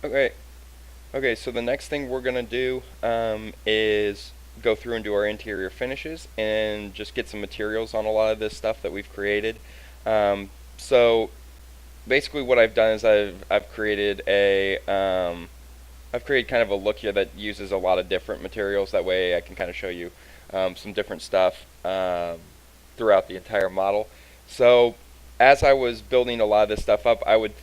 Okay. Okay, so the next thing we're gonna do is go through and do our interior finishes and just get some materials on a lot of this stuff that we've created. So basically, what I've done is I've created I've created kind of a look here that uses a lot of different materials. That way, I can kind of show you some different stuff throughout the entire model. So as I was building a lot of this stuff up, I would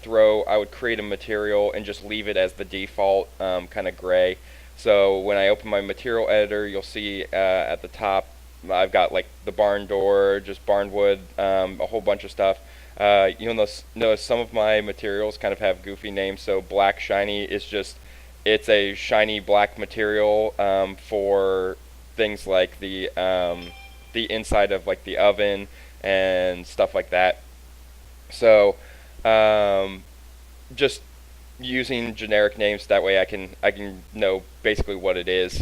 create a material and just leave it as the default kind of gray. So when I open my material editor, you'll see at the top, I've got like the barn door, just barn wood, a whole bunch of stuff. You'll notice some of my materials kind of have goofy names. So black shiny is just, it's a shiny black material for things like the inside of like the oven and stuff like that. So, um, just using generic names that way I can know basically what it is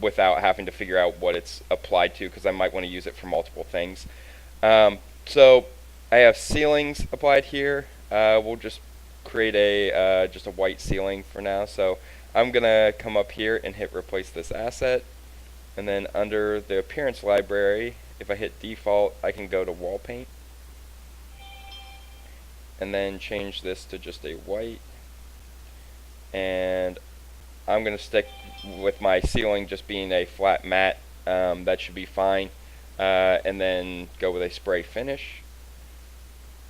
without having to figure out what it's applied to because I might want to use it for multiple things. So I have ceilings applied here. We'll just create a just a white ceiling for now. So I'm gonna come up here and hit replace this asset, and then under the appearance library, if I hit default, I can go to wall paint and then change this to just a white. And I'm going to stick with my ceiling just being a flat matte. That should be fine. And then go with a spray finish.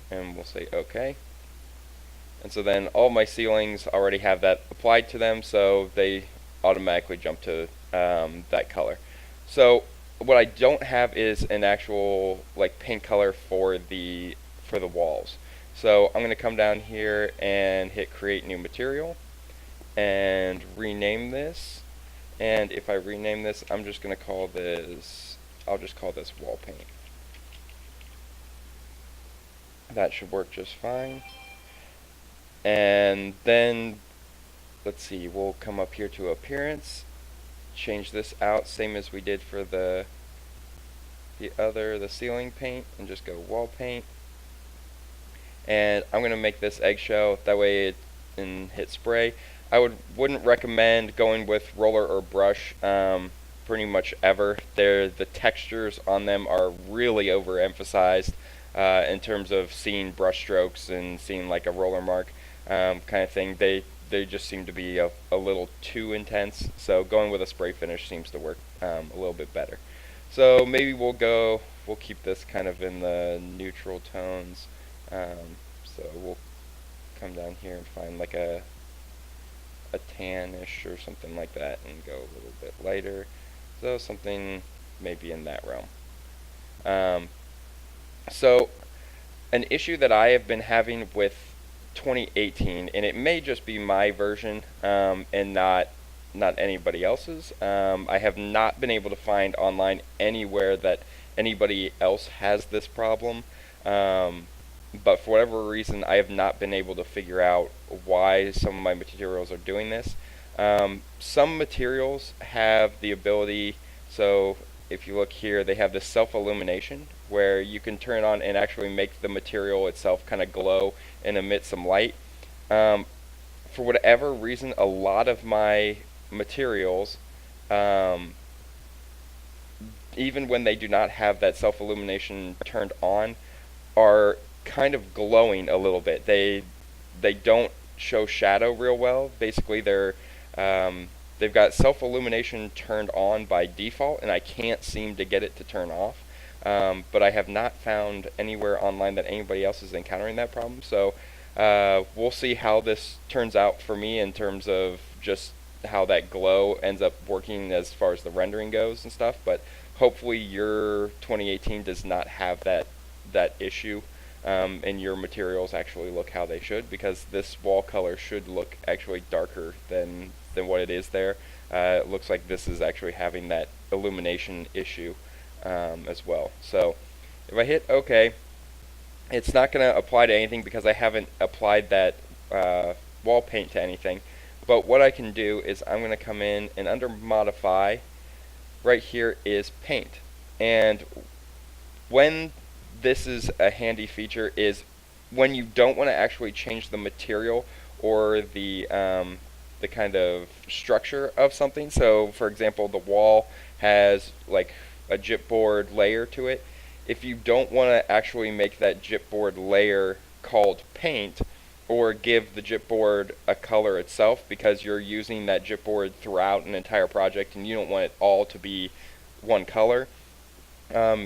And we'll say OK. And so then all my ceilings already have that applied to them, so they automatically jump to that color. So what I don't have is an actual like paint color for the walls. So I'm going to come down here and hit create new material and rename this. And if I rename this, I'm just going to call this, I'll just call this wall paint. That should work just fine. And then, let's see, we'll come up here to appearance, change this out, same as we did for the ceiling paint, and just go wall paint. And I'm going to make this eggshell, that way it can hit spray. I wouldn't recommend going with roller or brush pretty much ever. The textures on them are really overemphasized in terms of seeing brush strokes and seeing like a roller mark kind of thing. They just seem to be a little too intense. So going with a spray finish seems to work a little bit better. So maybe we'll keep this kind of in the neutral tones. So we'll come down here and find like a tannish or something like that and go a little bit lighter. So something maybe in that realm. So an issue that I have been having with 2018, and it may just be my version and not anybody else's. I have not been able to find online anywhere that anybody else has this problem. But for whatever reason, I have not been able to figure out why some of my materials are doing this. Some materials have the ability, so if you look here, they have this self-illumination where you can turn on and actually make the material itself kind of glow and emit some light. For whatever reason, a lot of my materials, even when they do not have that self-illumination turned on, are kind of glowing a little bit. They don't show shadow real well. Basically, they've got self-illumination turned on by default, and I can't seem to get it to turn off. But I have not found anywhere online that anybody else is encountering that problem. So we'll see how this turns out for me in terms of just how that glow ends up working as far as the rendering goes and stuff. But hopefully your 2018 does not have that issue. And your materials actually look how they should, because this wall color should look actually darker than what it is there. It looks like this is actually having that illumination issue as well. So if I hit OK, it's not going to apply to anything because I haven't applied that wall paint to anything. But what I can do is I'm going to come in and under modify, right here is paint. And when this is a handy feature is when you don't want to actually change the material or the kind of structure of something. So, for example, the wall has like a chipboard layer to it. If you don't want to actually make that chipboard layer called paint, or give the chipboard a color itself, because you're using that chipboard throughout an entire project and you don't want it all to be one color,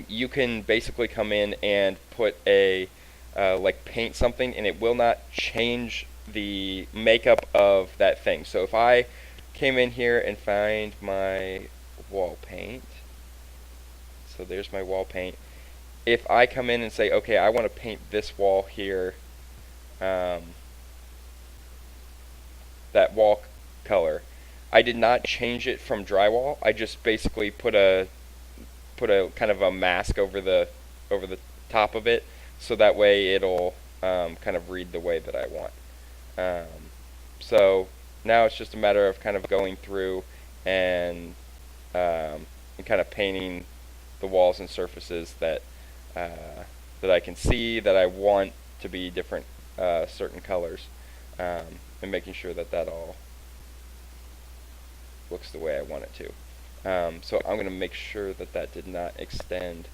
you can basically come in and put a like paint something, and it will not change the makeup of that thing. So if I came in here and find my wall paint, so there's my wall paint. If I come in and say, okay, I want to paint this wall here, that wall color, I did not change it from drywall. I just basically put a kind of a mask over the top of it, so that way it'll kind of read the way that I want. So now it's just a matter of kind of going through and kind of painting the walls and surfaces that that I can see that I want to be different certain colors, and making sure that that all looks the way I want it to. So I'm going to make sure that that did not extend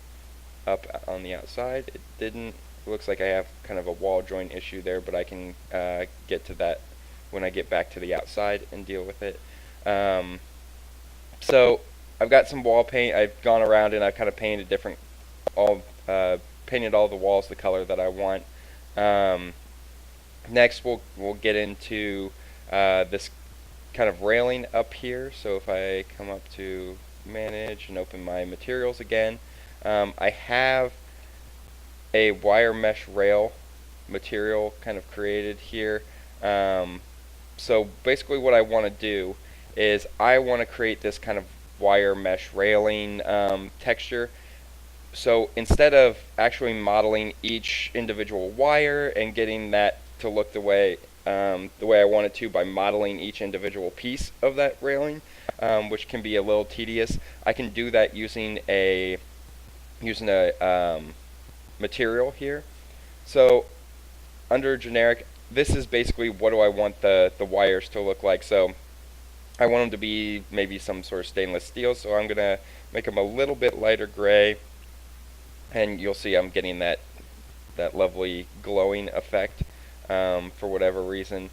up on the outside. It didn't. It looks like I have kind of a wall joint issue there, but I can get to that when I get back to the outside and deal with it. So I've got some wall paint. I've gone around and I've kind of painted painted all the walls the color that I want. Next, we'll get into this kind of railing up here. So if I come up to manage and open my materials again, I have a wire mesh rail material kind of created here. So basically what I want to do is I want to create this kind of wire mesh railing texture. So instead of actually modeling each individual wire and getting that to look the way I want it to by modeling each individual piece of that railing, which can be a little tedious, I can do that using a material here. So under generic, this is basically what do I want the wires to look like. So I want them to be maybe some sort of stainless steel, so I'm going to make them a little bit lighter gray, and you'll see I'm getting that lovely glowing effect. For whatever reason,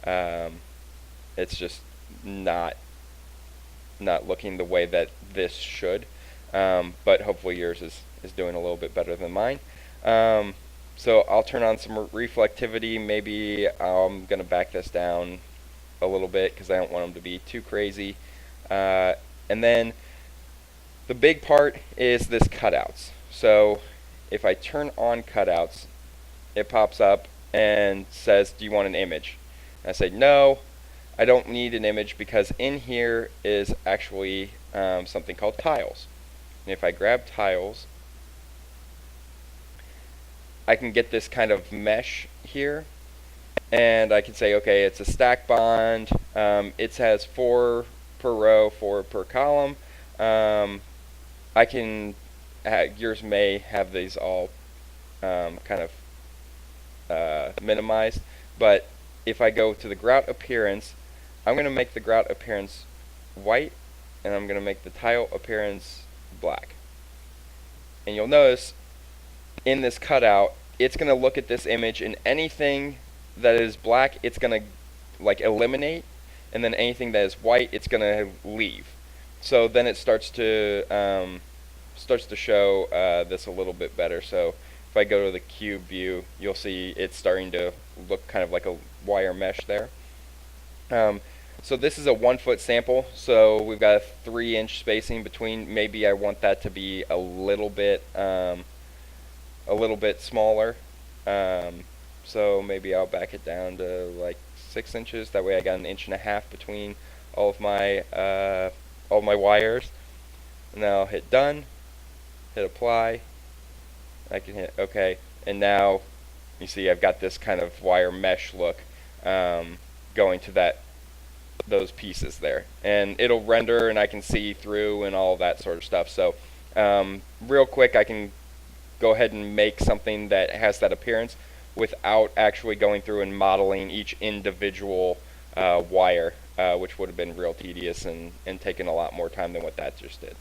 it's just not looking the way that this should, but hopefully yours is doing a little bit better than mine. So I'll turn on some reflectivity. Maybe I'm going to back this down a little bit because I don't want them to be too crazy. And then the big part is this cutouts. So if I turn on cutouts, it pops up and says, do you want an image? And I say, no, I don't need an image, because in here is actually something called tiles. And if I grab tiles, I can get this kind of mesh here, and I can say, okay, it's a stack bond. It has 4 per row, 4 per column. I can yours may have these all kind of minimized, but if I go to the grout appearance, I'm going to make the grout appearance white, and I'm going to make the tile appearance black. And you'll notice in this cutout, it's going to look at this image, and anything that is black, it's going to like eliminate, and then anything that is white, it's going to leave. So then it starts to show this a little bit better. So if I go to the cube view, you'll see it's starting to look kind of like a wire mesh there. So this is a 1 foot sample, so we've got a 3-inch spacing between. Maybe I want that to be a little bit smaller. So maybe I'll back it down to like 6 inches. That way I got 1.5 inches between all of my wires. And now I'll hit done, hit apply. I can hit OK, and now you see I've got this kind of wire mesh look going to those pieces there, and it'll render and I can see through and all that sort of stuff. So real quick, I can go ahead and make something that has that appearance. without actually going through and modeling each individual wire, which would have been real tedious and taken a lot more time than what that just did.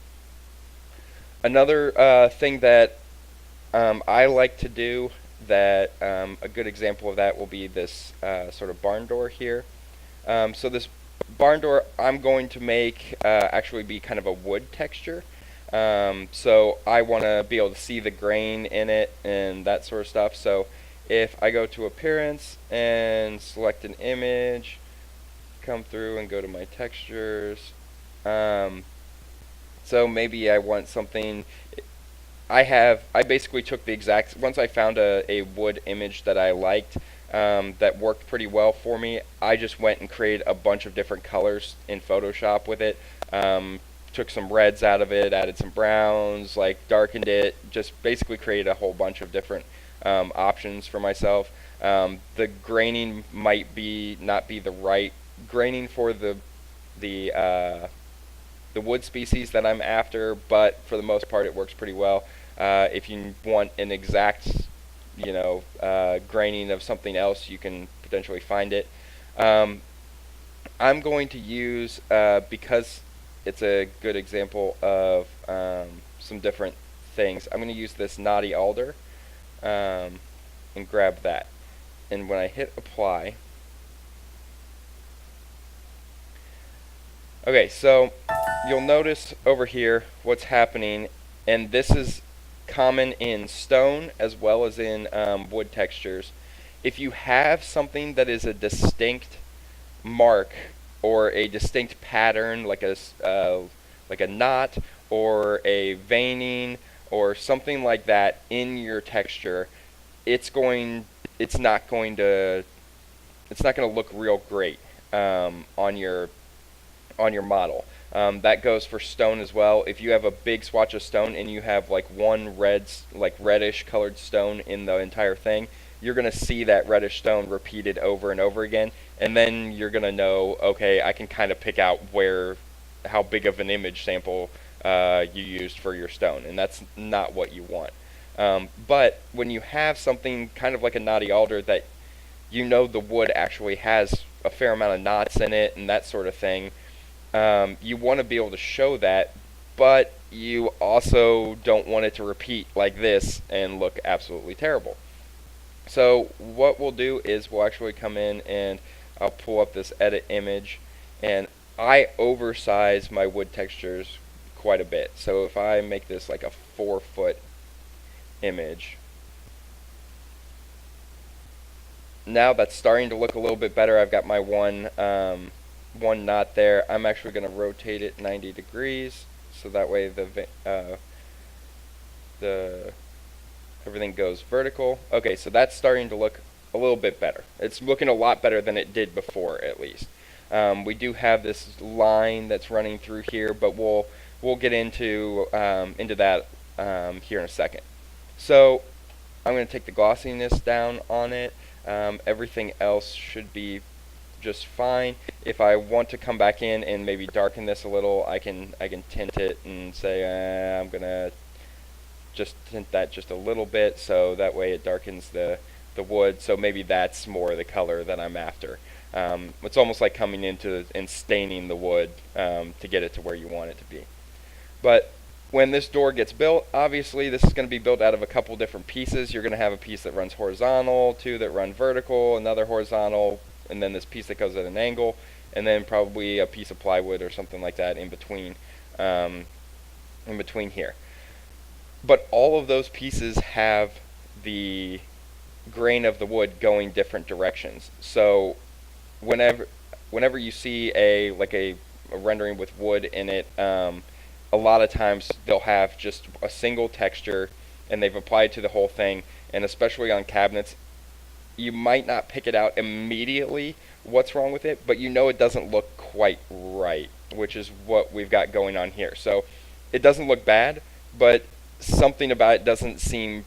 Another thing that I like to do, that a good example of that will be this sort of barn door here. So this barn door I'm going to make actually be kind of a wood texture. So I want to be able to see the grain in it and that sort of stuff. So if I go to appearance and select an image, come through and go to my textures, so maybe I want something. I basically took the exact, once I found a wood image that I liked, that worked pretty well for me, I just went and created a bunch of different colors in Photoshop with it. Took some reds out of it, added some browns, like darkened it, just basically created a whole bunch of different options for myself. The graining might not be the right graining for the wood species that I'm after, but for the most part it works pretty well. If you want an exact, graining of something else, you can potentially find it. I'm going to use, because it's a good example of some different things, I'm going to use this knotty alder and grab that. And when I hit apply, okay, so you'll notice over here what's happening, and this is common in stone as well as in wood textures. If you have something that is a distinct mark or a distinct pattern, like a knot or a veining or something like that in your texture, it's not going to look real great on your model. That goes for stone as well. If you have a big swatch of stone and you have like one reddish colored stone in the entire thing, you're going to see that reddish stone repeated over and over again, and then you're going to know, okay, I can kind of pick out how big of an image sample you used for your stone, and that's not what you want. But when you have something kind of like a knotty alder that the wood actually has a fair amount of knots in it and that sort of thing, you want to be able to show that, but you also don't want it to repeat like this and look absolutely terrible. So what we'll do is we'll actually come in and I'll pull up this edit image, and I oversize my wood textures quite a bit. So if I make this like a 4-foot image, now that's starting to look a little bit better. I've got my one knot there. I'm actually going to rotate it 90 degrees so that way the everything goes vertical. Okay, so that's starting to look a little bit better. It's looking a lot better than it did before, at least. We do have this line that's running through here, but we'll get into that here in a second. So I'm going to take the glossiness down on it. Everything else should be just fine. If I want to come back in and maybe darken this a little, I can tint it and say I'm gonna just tint that just a little bit, so that way it darkens the wood. So maybe that's more the color that I'm after. It's almost like coming into and staining the wood to get it to where you want it to be. But when this door gets built, obviously this is going to be built out of a couple different pieces. You're going to have a piece that runs horizontal, two that run vertical, another horizontal, and then this piece that goes at an angle, and then probably a piece of plywood or something like that in between here. But all of those pieces have the grain of the wood going different directions. So whenever you see a rendering with wood in it, a lot of times they'll have just a single texture and they've applied to the whole thing, and especially on cabinets, you might not pick it out immediately what's wrong with it, but it doesn't look quite right, which is what we've got going on here. So it doesn't look bad, but something about it doesn't seem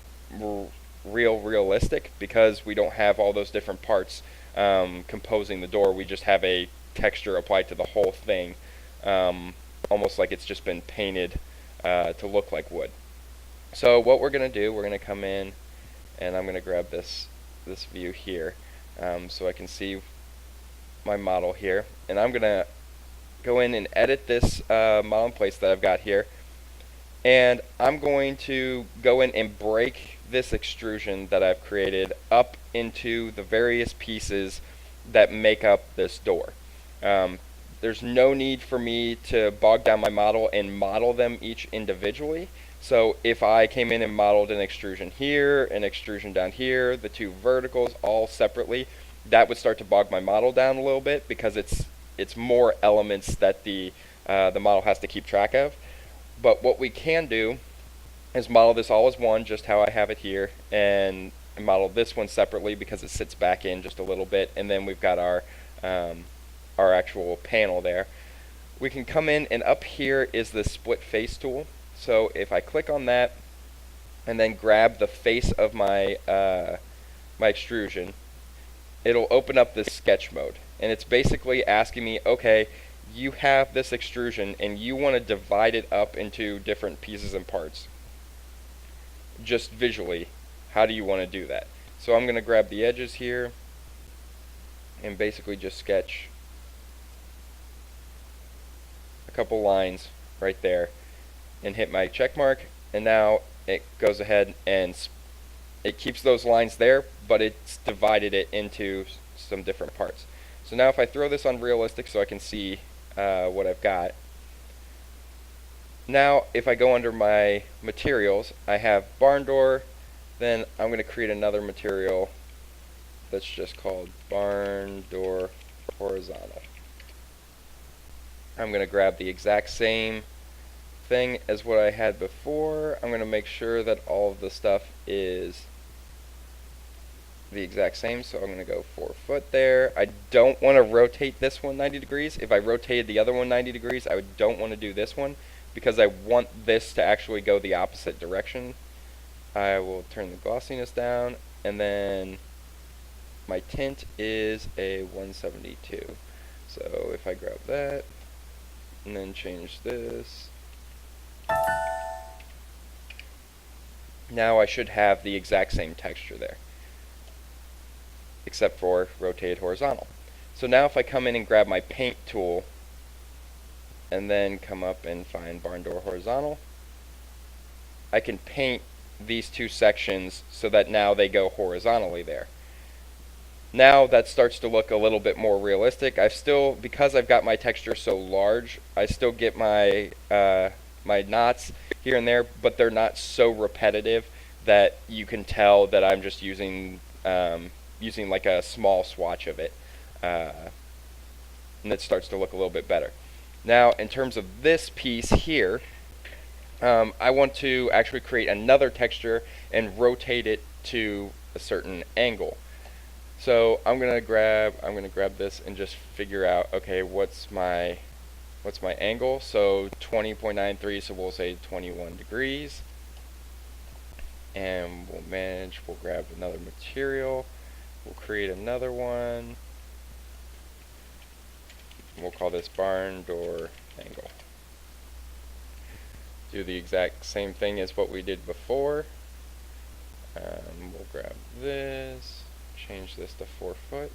realistic because we don't have all those different parts composing the door. We just have a texture applied to the whole thing, almost like it's just been painted to look like wood. So what we're going to do, we're going to come in and I'm going to grab this this view here, so I can see my model here. And I'm going to go in and edit this model in place that I've got here. And I'm going to go in and break this extrusion that I've created up into the various pieces that make up this door. There's no need for me to bog down my model and model them each individually. So if I came in and modeled an extrusion here, an extrusion down here, the two verticals all separately, that would start to bog my model down a little bit because it's more elements that the model has to keep track of. But what we can do is model this all as one, just how I have it here, and model this one separately because it sits back in just a little bit, and then we've got our actual panel there. We can come in, and up here is the split face tool. So if I click on that and then grab the face of my my extrusion, it'll open up this sketch mode, and it's basically asking me, okay, you have this extrusion and you want to divide it up into different pieces and parts. Just visually, how do you want to do that? So I'm going to grab the edges here and basically just sketch a couple lines right there and hit my check mark, and now it goes ahead and it keeps those lines there, but it's divided it into some different parts. So now if I throw this on realistic so I can see what I've got. Now if I go under my materials, I have barn door, then I'm going to create another material that's just called barn door horizontal. I'm going to grab the exact same thing as what I had before. I'm going to make sure that all of the stuff is the exact same, so I'm going to go 4 foot there. I don't want to rotate this one 90 degrees. If I rotated the other one 90 degrees, I don't want to do this one because I want this to actually go the opposite direction. I will turn the glossiness down, and then my tint is a 172. So if I grab that and then change this, now I should have the exact same texture there, except for rotated horizontal. So now if I come in and grab my paint tool and then come up and find barn door horizontal, I can paint these two sections so that now they go horizontally there. Now that starts to look a little bit more realistic. I've still, because I've got my texture so large, I still get my my knots here and there, but they're not so repetitive that you can tell that I'm just using using like a small swatch of it, and it starts to look a little bit better. Now in terms of this piece here, I want to actually create another texture and rotate it to a certain angle. So I'm gonna grab this and just figure out, okay, what's my angle? So 20.93, so we'll say 21 degrees. And we'll grab another material. We'll create another one. We'll call this barn door angle. Do the exact same thing as what we did before. We'll grab this, change this to 4 foot.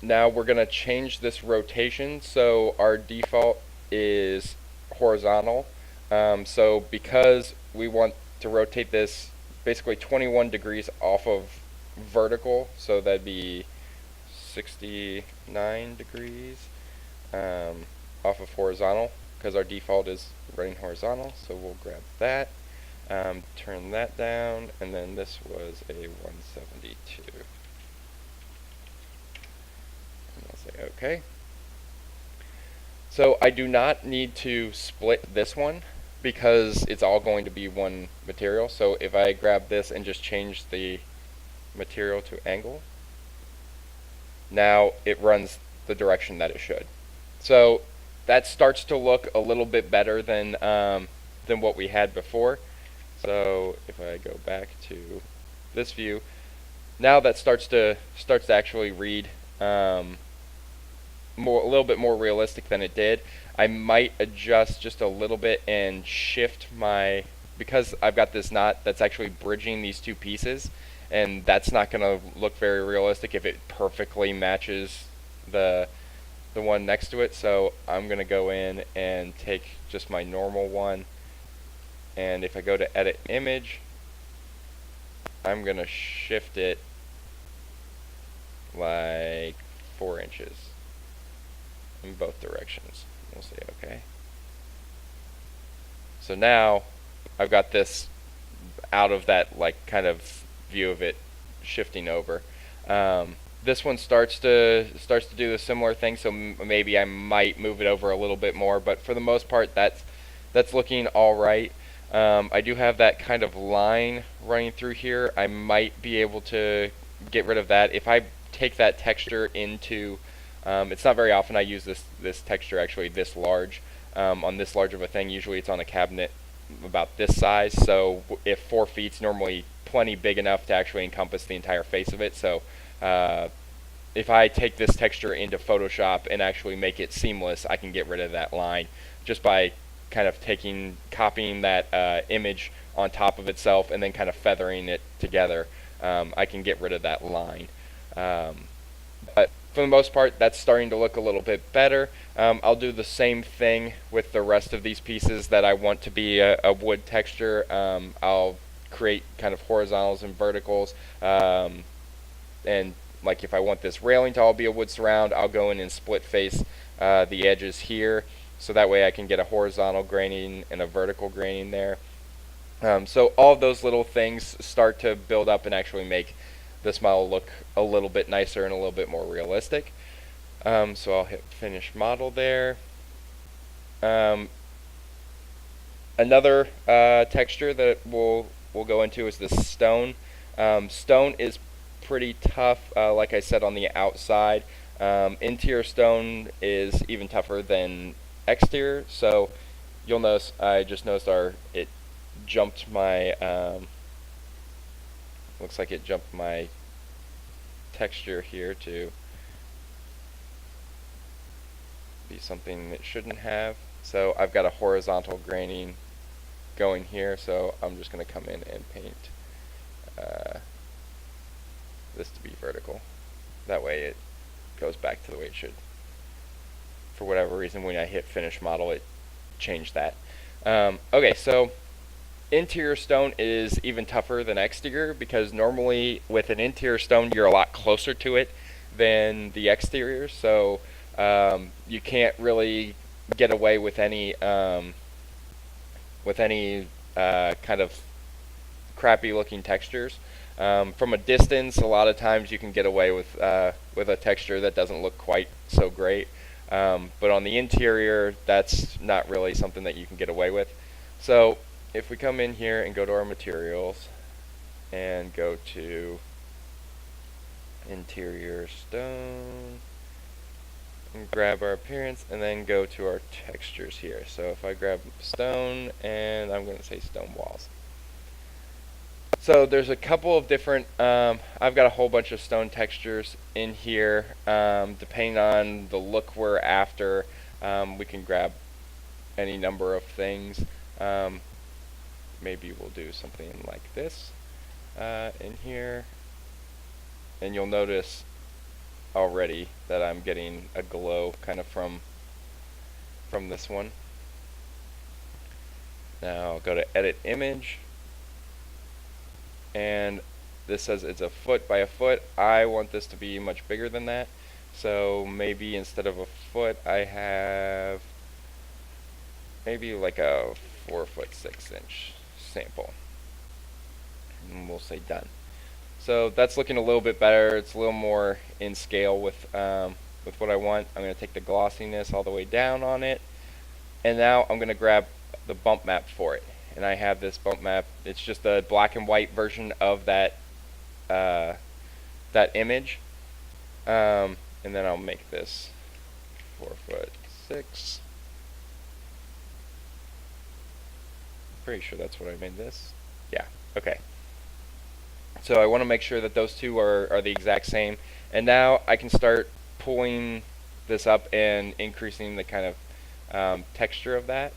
Now we're going to change this rotation. So our default is horizontal. So because we want to rotate this basically 21 degrees off of vertical, so that'd be 69 degrees off of horizontal, because our default is running horizontal. So we'll grab that, turn that down, and then this was a 172. And I'll say okay. So I do not need to split this one because it's all going to be one material. So if I grab this and just change the material to angle, now it runs the direction that it should. So that starts to look a little bit better than what we had before. So if I go back to this view, now that starts to actually read a little bit more realistic than it did. I might adjust just a little bit and shift my because I've got this knot that's actually bridging these two pieces, and that's not going to look very realistic if it perfectly matches the one next to it. So I'm going to go in and take just my normal one, and if I go to edit image, I'm going to shift it like 4 inches in both directions. We'll say okay. So now I've got this out of that like kind of view of it shifting over. This one starts to do the similar thing, so maybe I might move it over a little bit more, but for the most part that's looking all right. I do have that kind of line running through here. I might be able to get rid of that if I take that texture into it's not very often I use this texture actually this large on this large of a thing. Usually it's on a cabinet about this size, so if 4 feet's normally plenty big enough to actually encompass the entire face of it. So if I take this texture into Photoshop and actually make it seamless, I can get rid of that line just by kind of copying that image on top of itself and then kind of feathering it together. I can get rid of that line. But for the most part, that's starting to look a little bit better. I'll do the same thing with the rest of these pieces that I want to be a wood texture. I'll create kind of horizontals and verticals, and like if I want this railing to all be a wood surround, I'll go in and split face the edges here, so that way I can get a horizontal graining and a vertical graining there. So all of those little things start to build up and actually make this model look a little bit nicer and a little bit more realistic. So I'll hit finish model there. Another texture that we'll go into is the stone. Stone is pretty tough, like I said, on the outside. Interior stone is even tougher than exterior. So you'll notice I just noticed it jumped my looks like it jumped my texture here to be something it shouldn't have. So I've got a horizontal graining going here, so I'm just going to come in and paint this to be vertical. That way it goes back to the way it should. For whatever reason, when I hit finish model, it changed that. Okay, so interior stone is even tougher than exterior, because normally with an interior stone you're a lot closer to it than the exterior, so you can't really get away with any kind of crappy looking textures. From a distance, a lot of times you can get away with a texture that doesn't look quite so great, but on the interior that's not really something that you can get away with. So if we come in here and go to our materials and go to interior stone and grab our appearance and then go to our textures here. So if I grab stone and I'm going to say stone walls. So there's a couple of different, I've got a whole bunch of stone textures in here. Depending on the look we're after, we can grab any number of things. Maybe we'll do something like this in here, and you'll notice already that I'm getting a glow kind of from this one. Now I'll go to edit image, and this says it's a foot by a foot. I want this to be much bigger than that, so maybe instead of a foot I have maybe like a 4 foot 6 inch sample, and we'll say done. So that's looking a little bit better. It's a little more in scale with what I want. I'm going to take the glossiness all the way down on it, and now I'm going to grab the bump map for it. And I have this bump map. It's just a black and white version of that image, and then I'll make this 4 foot 6. Pretty sure that's what I made this. Yeah, okay. So I want to make sure that those two are the exact same. And now I can start pulling this up and increasing the kind of texture of that.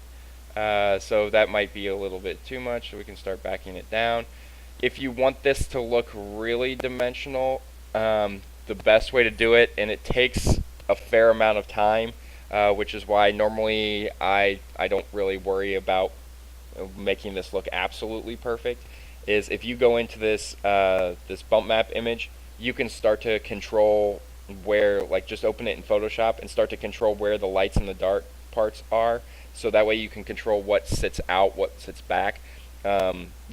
So that might be a little bit too much, so we can start backing it down. If you want this to look really dimensional, the best way to do it, and it takes a fair amount of time, which is why normally I don't really worry about making this look absolutely perfect, is if you go into this this bump map image, you can start to control where, like, just open it in Photoshop and start to control where the lights and the dark parts are, so that way you can control what sits out, what sits back.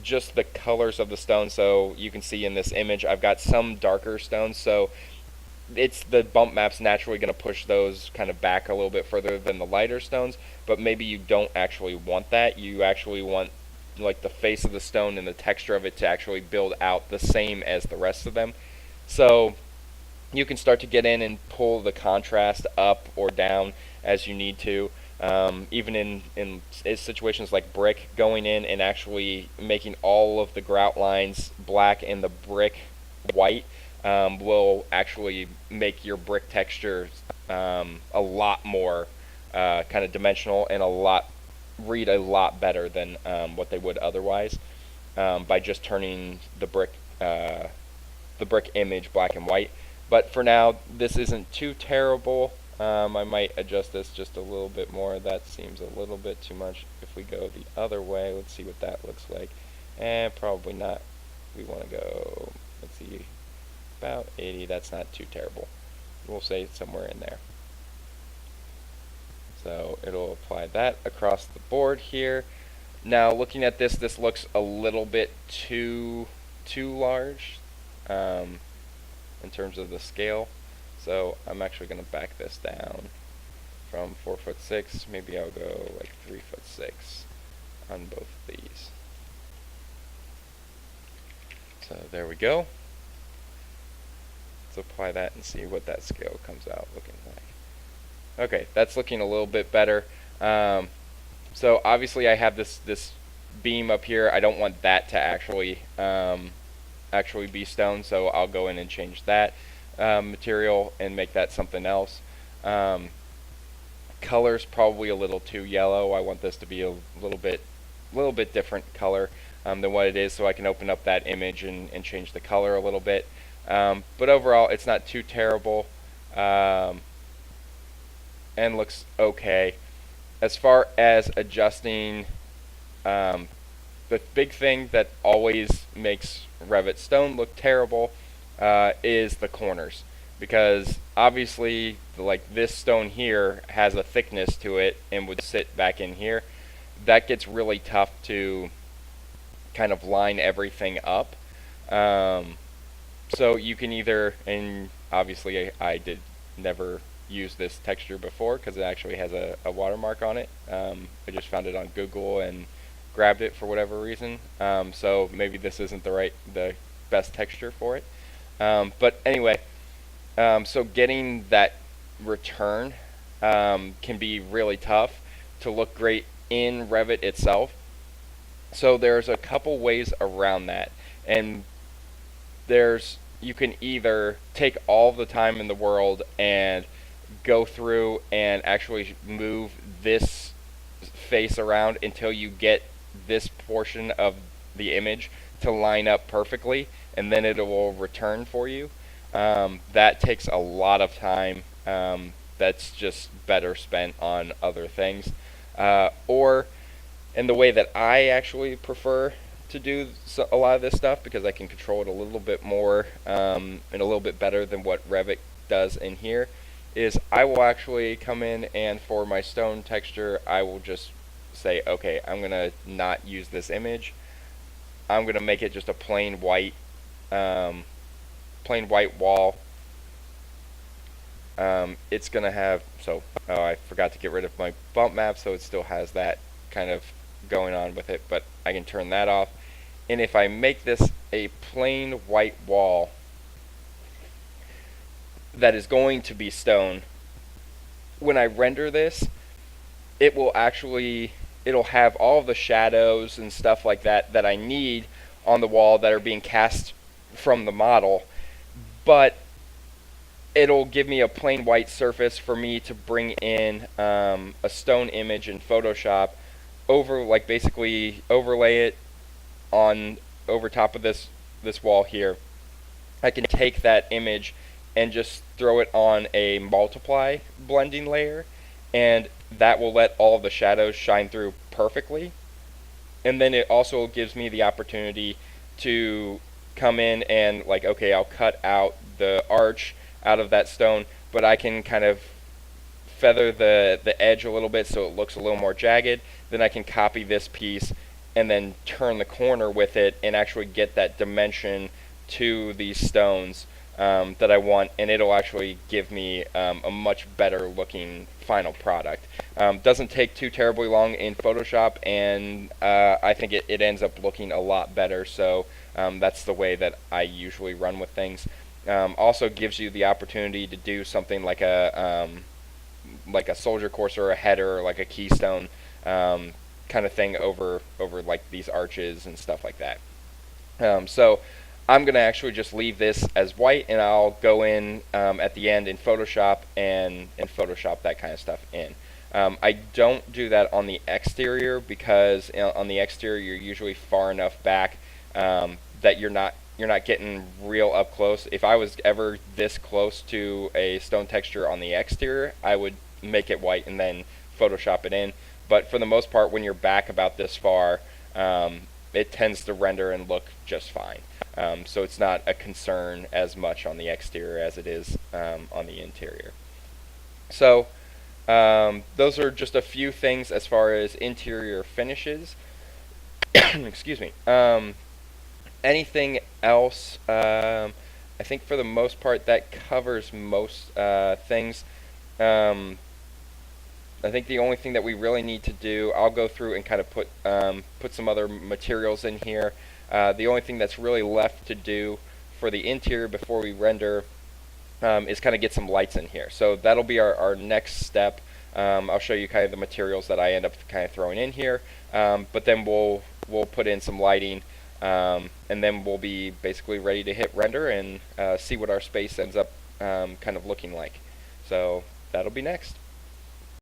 Just the colors of the stone, so you can see in this image I've got some darker stones, so it's the bump map's naturally going to push those kind of back a little bit further than the lighter stones, but maybe you don't actually want that. You actually want, like, the face of the stone and the texture of it to actually build out the same as the rest of them. So you can start to get in and pull the contrast up or down as you need to. Even in situations like brick, going in and actually making all of the grout lines black and the brick white will actually make your brick texture a lot more kind of dimensional and read a lot better than what they would otherwise, by just turning the brick image black and white. But for now, this isn't too terrible. I might adjust this just a little bit more. That seems a little bit too much. If we go the other way, let's see what that looks like. Probably not. We want to go, let's see, about 80. That's not too terrible. We'll say somewhere in there. So it'll apply that across the board here. Now looking at this, this looks a little bit too large in terms of the scale. So I'm actually going to back this down from 4'6". Maybe I'll go like 3'6" on both of these. So there we go. Let's apply that and see what that scale comes out looking like. Okay, that's looking a little bit better. So obviously I have this beam up here. I don't want that to actually be stone, so I'll go in and change that material and make that something else. Color's probably a little too yellow. I want this to be a little bit different color than what it is, so I can open up that image and change the color a little bit. But overall, it's not too terrible, and looks okay. As far as adjusting, the big thing that always makes Revit stone look terrible is the corners, because obviously, like, this stone here has a thickness to it and would sit back in here. That gets really tough to kind of line everything up. So you can either, and obviously I did never use this texture before because it actually has a watermark on it. I just found it on Google and grabbed it for whatever reason. So maybe this isn't the best texture for it. But anyway, so getting that return can be really tough to look great in Revit itself. So there's a couple ways around that, and you can either take all the time in the world and go through and actually move this face around until you get this portion of the image to line up perfectly, and then it will return for you. That takes a lot of time. That's just better spent on other things. And the way that I actually prefer to do a lot of this stuff, because I can control it a little bit more and a little bit better than what Revit does in here, is I will actually come in and for my stone texture, I will just say, okay, I'm going to not use this image. I'm going to make it just a plain white wall. It's going to have, I forgot to get rid of my bump map, so it still has that kind of going on with it, but I can turn that off. And if I make this a plain white wall that is going to be stone, when I render this, it'll have all the shadows and stuff like that I need on the wall that are being cast from the model, but it'll give me a plain white surface for me to bring in a stone image in Photoshop basically overlay it on over top of this wall here, I can take that image and just throw it on a multiply blending layer, and that will let all the shadows shine through perfectly. And then it also gives me the opportunity to come in and, like, okay, I'll cut out the arch out of that stone, but I can kind of feather the edge a little bit so it looks a little more jagged. Then I can copy this piece and then turn the corner with it and actually get that dimension to these stones that I want, and it'll actually give me a much better looking final product. Doesn't take too terribly long in Photoshop, and I think it ends up looking a lot better, so that's the way that I usually run with things. Also gives you the opportunity to do something like a soldier course or a header or like a keystone kind of thing over like these arches and stuff like that. So I'm going to actually just leave this as white, and I'll go in at the end in Photoshop and Photoshop that kind of stuff in. I don't do that on the exterior because on the exterior you're usually far enough back that you're not getting real up close. If I was ever this close to a stone texture on the exterior, I would make it white and then Photoshop it in. But for the most part, when you're back about this far, it tends to render and look just fine. So it's not a concern as much on the exterior as it is on the interior. So those are just a few things as far as interior finishes. Excuse me. Anything else? I think for the most part that covers most things. I think the only thing that we really need to do, I'll go through and kind of put some other materials in here. The only thing that's really left to do for the interior before we render is kind of get some lights in here. So that'll be our next step. I'll show you kind of the materials that I end up kind of throwing in here, but then we'll put in some lighting, and then we'll be basically ready to hit render and see what our space ends up kind of looking like. So that'll be next.